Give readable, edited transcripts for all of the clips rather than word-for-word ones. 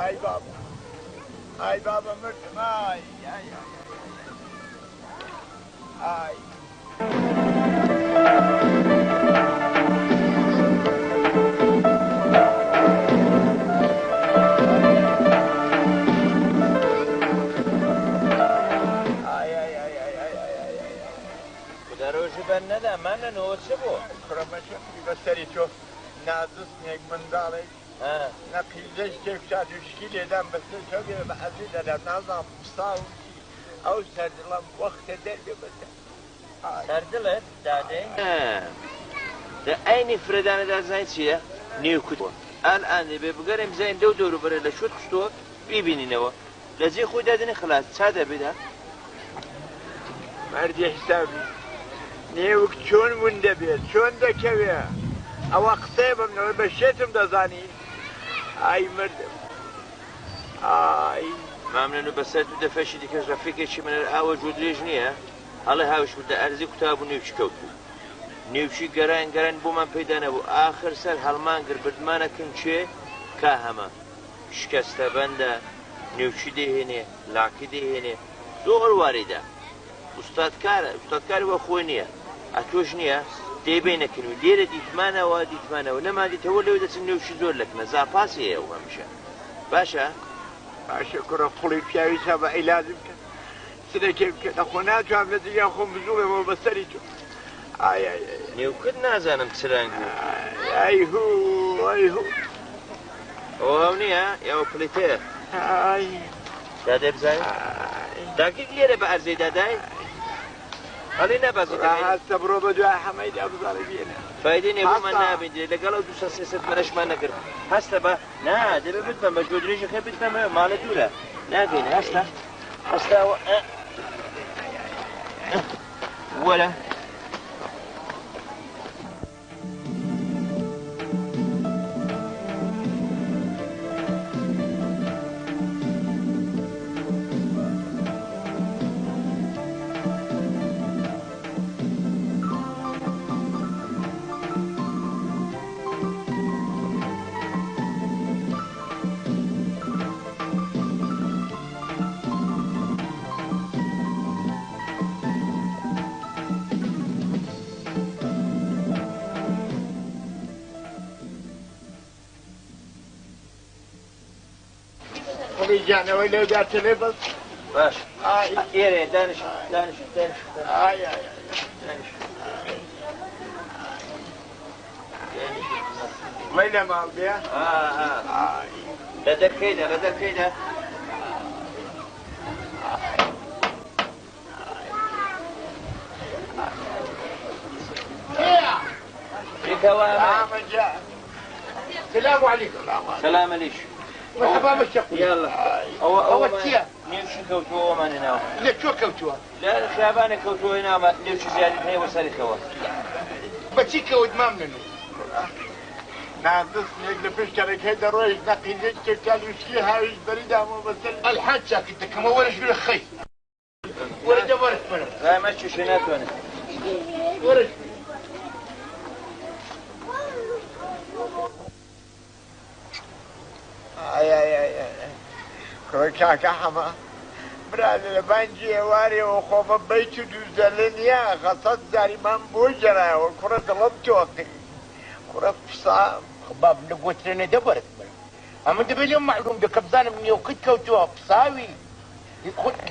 اي بابا اي بابا مردم اي اي اي نەدا مانەنەوە چ بۆ کوڕەمە شەکری بەسەری تۆ نازستنێک منداڵێک نەقیزەی شتێک شادوشکی لێدان بەسەر تۆ بێ بە عەزیز دەدات نازانم ساوکی ئەو سەردڵم وەختە دەربێ بەسەر سەردڵت دادەی ئەینی فرەدانەدا زای چییە؟ نیو کوتووە ئەلئان دەبێ بگەڕێم زین دەو دەوروبەرە لە شوت کوشتووە بیبینینەوە لە جێ خۆی دادنی خلاص چا دەبێدا؟ مەردی حسابی نێوک چۆن ون دەبێت چۆن دەکەوێ ئەوە قسەی بمنەوە بە شێتم دەزانی ئای مردم ئای مامنن و بەسەر تو دەفەشی دیکەش ڕەفیقێکی منە ئاوە جوو درێژ نییە هەڵێ هاوش بردە ئەرزی کوتابوو نیوچ کەوتبوو نیوچی گەران گەران بۆمان پەیدا نەبوو ئاخر سەر هەڵمان گر بردمانەکەم چێ کا هەمە شکەستە بەندە نیوچی دەهێنێ لاکی دەهێنێ زۆر واریدا ئوستادکاری وە خۆی نییە ئەتۆش نییە دەیبێنەکەن و لێرە دیتمانەوە نەمادیتەوە لەوێ دەچن نێوشی زۆر لەکنە زاپاسی هەیە ئەو هەمیشە باشە کوڕە قوڵی پیاوی تا بە ئەیلازم کە سرەکێ بکە لەخۆ ناتوان لە جگیان خۆم بزوڵێمەوە بەسەری تۆ نێوکرد نازانم چرانگ ئەیهوو ئەوە هەو نییە یاوە پلیتەیە دادای بزانێت داگیر لێرە بە ئەرزەی دادای هەڵی نەبازی هەستە بڕۆ بە دوای هەمەیدا بزانێ بێنە فایدەی نییە بۆمان نابێنێ لەگەڵ ئەو 200 مەرەشمان نەکرد هەستە بە نا دەبێ بتمە بە جۆ درێژەکە بتمە ماڵە دوورە ناگەینە هەستاوە وەرە جانەوەی لەو داتەلێ بەس باش ئێرێ دانش مەی لە ماڵ بێ لە دەرکەیدا سلام عليكم سلام عليكم مرحبا بالشيخ يلا هو تيا نمشي كوتوه ما ننام لا شو كوتوه لا شابانه كوتوه هنا ما نمشي زياده هنا وصاري كوا بتشي كود ما منو نادس نقدر فيش هيدا رويش نقي زيت كالوشي هاي بريده مو بس الحاج ساكت كما ولا شو الخي ولا دبرت منه لا ما تشوف هناك وانا ولا كاكا حما براد البانجي واري وخوف بيت دوزلنيا خاصة زاري من بوجرا وكرة طلبت وقتي كرة بصام باب نقوت لنا دبرت اما دبي اليوم معلوم بكبزان من يوكد كوتوها بصاوي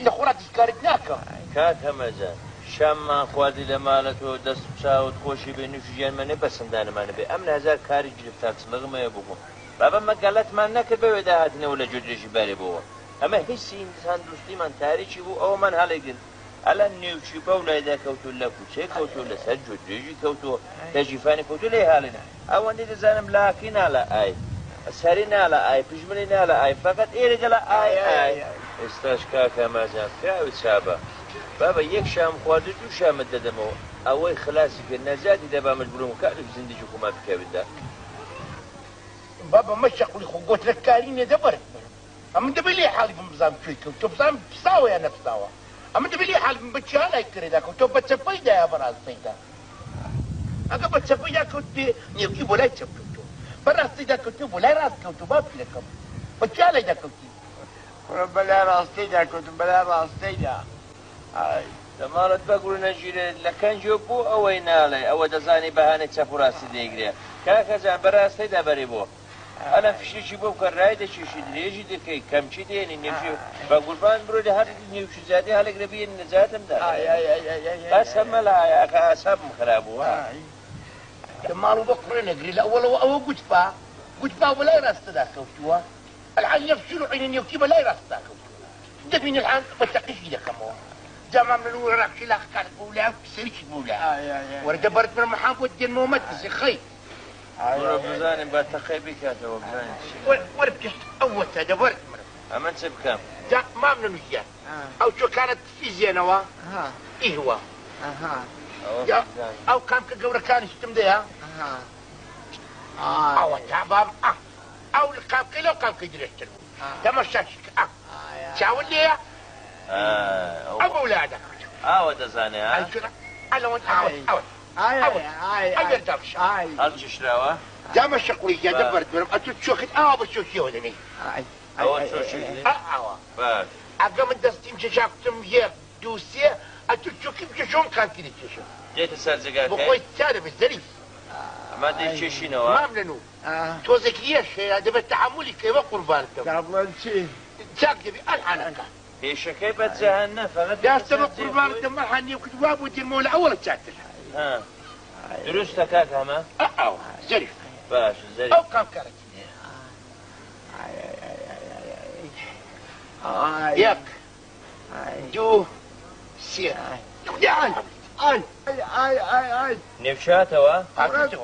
لخورات سكارتناكا كات همزان شام ما خوادي لمالته دست بساوت خوشي بينو جيان ما نبسم دانا ما نبي امن هزار كاري جلفتات مغمى يبوهم بابا ما قالت ما نكر بودا هاتنا ولا جوجي بالي بوه اما هسي انسان دوستي من تاريخي بو او من هالقن على نيوشي بولا اذا كوتو لكو شي كوتو لسجد جيجي كوتو تجيفاني كوتو ليه هالنا او اندي تزانم لكن على اي سرين على اي بجملين على اي فقط ايرج على اي استاشكا كما زان فيها وتسابا بابا يك شام خواردو دو شام ددمو اوي خلاصي في النزاتي دابا مجبورون كالف زندجكم ما بكابدا بابا مشق لي قلت لك كارين دبرت اما دبي لي حالي بمزام فيك وتبزام بساوي انا بساوي اما دبي لي حالي بتشالا يكريدك وتبتسبيدا يا براس بيتا اكا بتسبيدا كنت نيكي ولا تشبتو براس بيتا كنت ولا راس كنت باب لكم بچه لیده کتی کوڕە بەلای ڕاستیدا کەوتم بەلای ڕاستیدا دەماڵت بەگوڕ نەگیرێت لە کەنجۆ بۆ ئەوەی ناڵێ ئەوە دەزانی بەهانەی چەپ و ڕاستی دەیگرێت کاکەجان بەڕاستیدا بەری بۆ ئەلە فشتێکی بۆ کە ڕای دەچێشی درێژی دەکەی کەمچی دێنی نێژی بە گوربان برۆ لە هەر نێوشی زیادی هەڵێکرە بێن نەجاتمدا بەس هەمە لە ئاکە ئاسابم خراببووە ماڵ و بە کوڕێ نەگری لە ئەوڵەوە ئەوە گوتپا بەلای ڕاستەدا کەوتووە الحال يفشل عين يوتي بلا يرستا دفين الآن بتقيش دكمو جمع من ورق شلاخ كان بولا سريش بولا ورد برد من محافظ دين مومد بس خي ورا بزاني بتقي بك هذا وبزاني ورد أول هذا برد أما أنت بكم جا ما من نجيا أو شو كانت فيزياء نوا إيه هو أو كان كجورة كان يشتم ده أو تعبان أو القاب كيلو قاب كيدري يحتلو تمشاش شاول ليه أبو ولادك ودزاني ها أي كذا أنا وأنت أي درش هل تشراوه جام الشقوي يا دبرت برم أتوشوخت بشوشي ودني أو تشوشي باش أقام الدستيم شاكتم يا دوسية أتوشوخي بشون كان كذي تشوف جيت السرزقات بخوي السادة بالزريف ما ادري شي شنو ما منو توزك ليش هذا بالتحمل كيف قربان قبل شيء تكذبي الحنك هي شكيبة جهنم فقط يا سبب قربان الدم الحني وكتباب ودي المولى أول تشاتل ها دروستك هكا ما أو زريف باش زريف أو كم كرت ياك دو سير يا آی نفشاتوا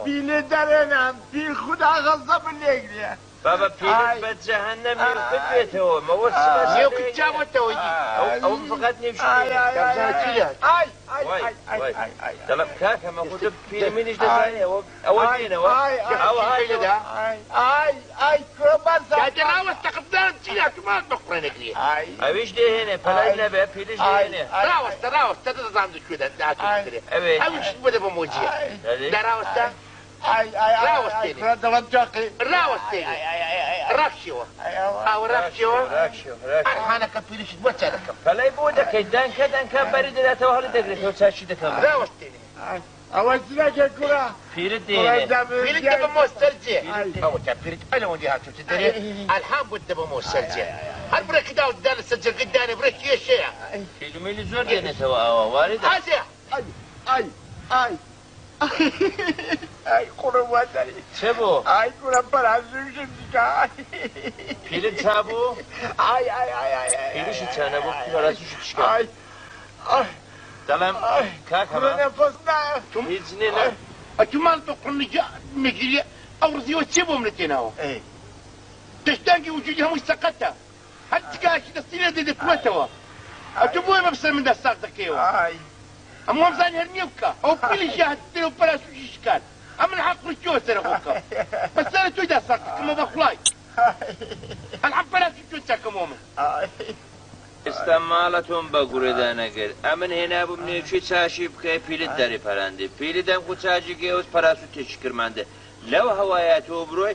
پیل درنم پیل خدا غضب نگریه بابا پیل بد جهنم يرفد بيته ما وصل يوك تجاوب توجي او فقط نفشات تمام كاكا ما قلت پیل منش دزاني او دينا او هاي ده آی كربان يا جراوة تقدرت تيلاك ما تبقى نجري اويش ده هنا فلا نبي پیلش ده هنا راوس تتزام شو ده اويش بده بموجيه راوس راوستي رافشوا او رافشوا انا كفيلش بوتشارك فلا يبودا كيدان كدان كان بريد لا توهل دغري تو ساشي دكم راوستي اول سنه كرة فيل الدين فيل الدب موسترجي او تفيرت انا ودي هاتو تدري الحام بده بموسترجي البريك داو دان السجل قدامي بريك يا شيء فيلم اللي زور دينا توا وارد ay kurbanları Çebo ay kurban azıcık çıkar Pilin çabu ay Pili şu çana bu parası şu çıkar ay tamam kalk ama nefesna hiç ne lan أجمل تقول نجري أرضي وتسيبهم لتناو تشتاقي وجودها مش سقطة حتى كاش السنة دي تمتوا أتبوي مبصر من دستار تكيو أما مزاني هرنيوكا أو بيلي شاهد تلو بلاش وشيشكال أما الحق رجوه سرقوكا بس أنا تويدا ساقط كما بخلاي الحق بلاش وشيشكال ساكمومن استعمالتون بگوردن اگر امن هنا bu mevki çaşıp ke pili deri parandi piliden kuçacı geos parası teşkirmende لو هوايات وبروي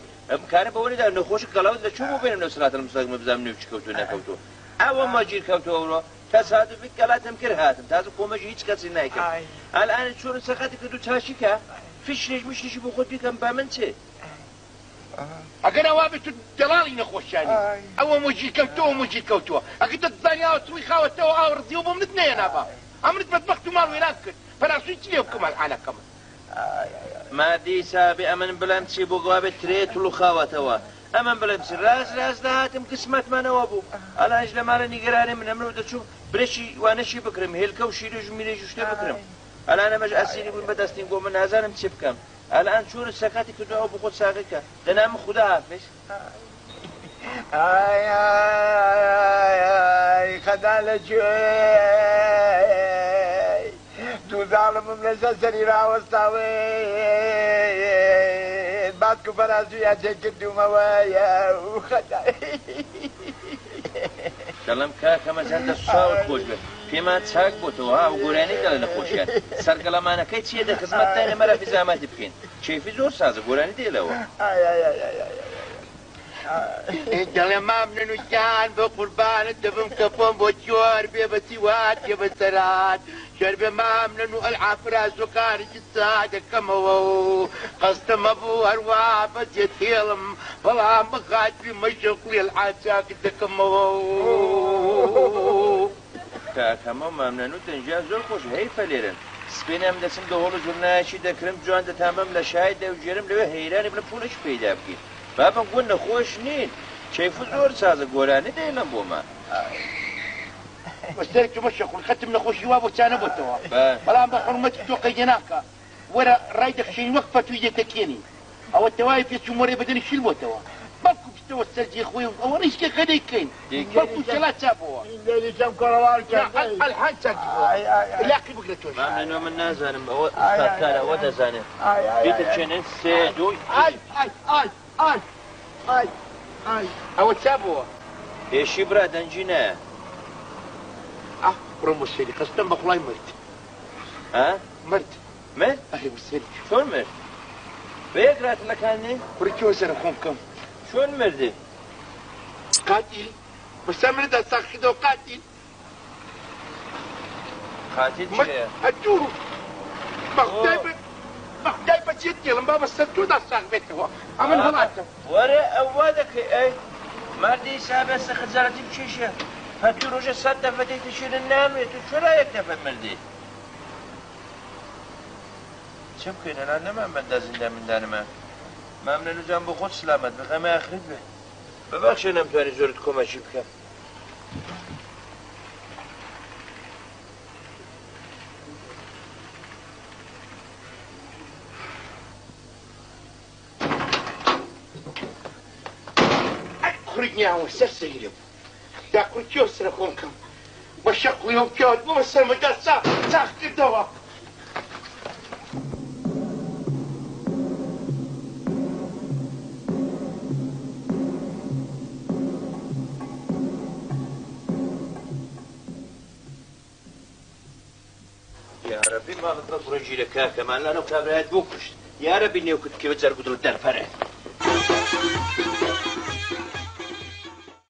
كان بقول ده انه خوش قلاوز ده شو مو بين الصلاه المستقيم بزام نفش كوتو نكوتو اول ما جير كوتو برو تصادف قلاتم كرهاتم تازو كومج هيç كاسين نايكم الان شو سقط كدو تشاشيكا فيش مش بخود بكم بامنتي أنا وابت الدلالي نخوشاني أول موجي كوتو أكيد الزانيا وتوي خاوته أو رزيوبه من اثنين أبا أمرت بطبختو مال ويناكل فلا شو تليوكم الحالة كمان ما دي سابي أمن بلمتي بقوابة تريت ولو خاوته أمن بلمتي راس دهاتم قسمت ما نوابو ألا أجل مالا نقراني من أمنو دشو برشي وانشي بكرم هيلكا وشيريج وميريج بكرم ألا أنا مج أسيري بن بدستين قوم من هزانم تشبكم الآن شور السكاتي كدعو بخود ساقيكا تنام خدا حافظ ay خدالة تو ظالمم لسه سريرا وستاوي بعدكم فرازو يا جكدو موايا وخدا دلم كاكا مزان دستاوت خوش بي فيما تساق بوتو ها وقراني دل نخوشيان سرقلمانا كي تشيه ده خزمت تاني مرا في زامات بكين شي في زور سازه قراني دي لوا دڵێ مامنن و گیان بۆ قوربانت دەبم کە خۆم بۆ چۆر بێ بە سیوات بێ بە سەرات شۆر بێ مامنن و ئەلعافراز و کارێکی سا دەکەمەوە و قەستەمە بوو هەروە بەجێت هێڵم بەڵام بخاتوی مەشەقوی ئەلعاچاکت دەکەمەوە و کاکەمە مامنەن و دەنجیا زۆر خۆش هەیفە لێرن سپێنم دەچم دە هۆڵ و جورنایەکی دەکرم جوان دەتامەم لە شای دەوجێرم لەوێ هەیرانی بنە پوڵش پەیدا بکەین بابم گوون نەخۆش نین کەیف زۆر سازە گۆرانە دەیڵم بۆمە وەستەرێکی مەشەقول خەتم نەخۆشی وا بۆ چانە بۆتەوە بەڵام بە حورمەتی تۆ قەیدە ناکە وەرە ڕای دەخشێنی وەک فەتووی دێتەکێنی ئەوە تەواوی پێچوومۆرێ بەدەنی شیل بۆتەوە بەڵکو پشتەوە سەرجێ خۆی ئەوە ڕیشکێکە دەیکەین بەڵکو چەلا چاپەوە لێریشم کۆڕەوار ئەلحان چاکی لاقی بگرە تۆش مامنەنەوە من نازانم ئەوە ئستادکارە ئەوە دەزانێت بیتە چێنێن سێ دوو ئەوە چابەوە هێشی برا دەنجی نایە بڕۆ مۆسێری خەستەم بە خوڵای مرد مرد مرد؟ ئەهی وسێری چۆن مرد؟ بەیەک راتلەکانی؟ کوڕێکیەوە سەرە خۆم بکەم چۆن مردی؟ قاتیل بەسەر مندا ساخیدەوە قاتیل قاتیل چییە؟ هەجوو بەخدای بەچێت دێڵم با بەسەر تۆدا ساغ بێتەوە ئەمن هەڵاتە وەرە ئەووا دەکەی ئەی مردی سابەستە خەجارەتی بچێشە هەتوو ڕۆژە 100 دەفە دەیتەشێنە نامێت و چۆرا یەک دەفە مردی چه بکەین هەنان نەمان بەندا زیندە مندانەمە مامنەن و جان بۆ خۆت سلامەت بە غەمە ئاخرت بێ بەبەخشە نەمتوانی زۆرت کۆمەکی بکەم خورجنیاوە سەر سەیرم دا کوڕکیەوە سرە خۆم کەم بە شەقوی ئەو پیاوت بۆ بەسەرمەدا چاق کردەوە یارەبی ماڵت بە کوڕەجی لە کاکەمان لانەو کابرایەت بۆ کوشت یارەبی نێوکت کێوە جەرگودڵ دەرپەرێ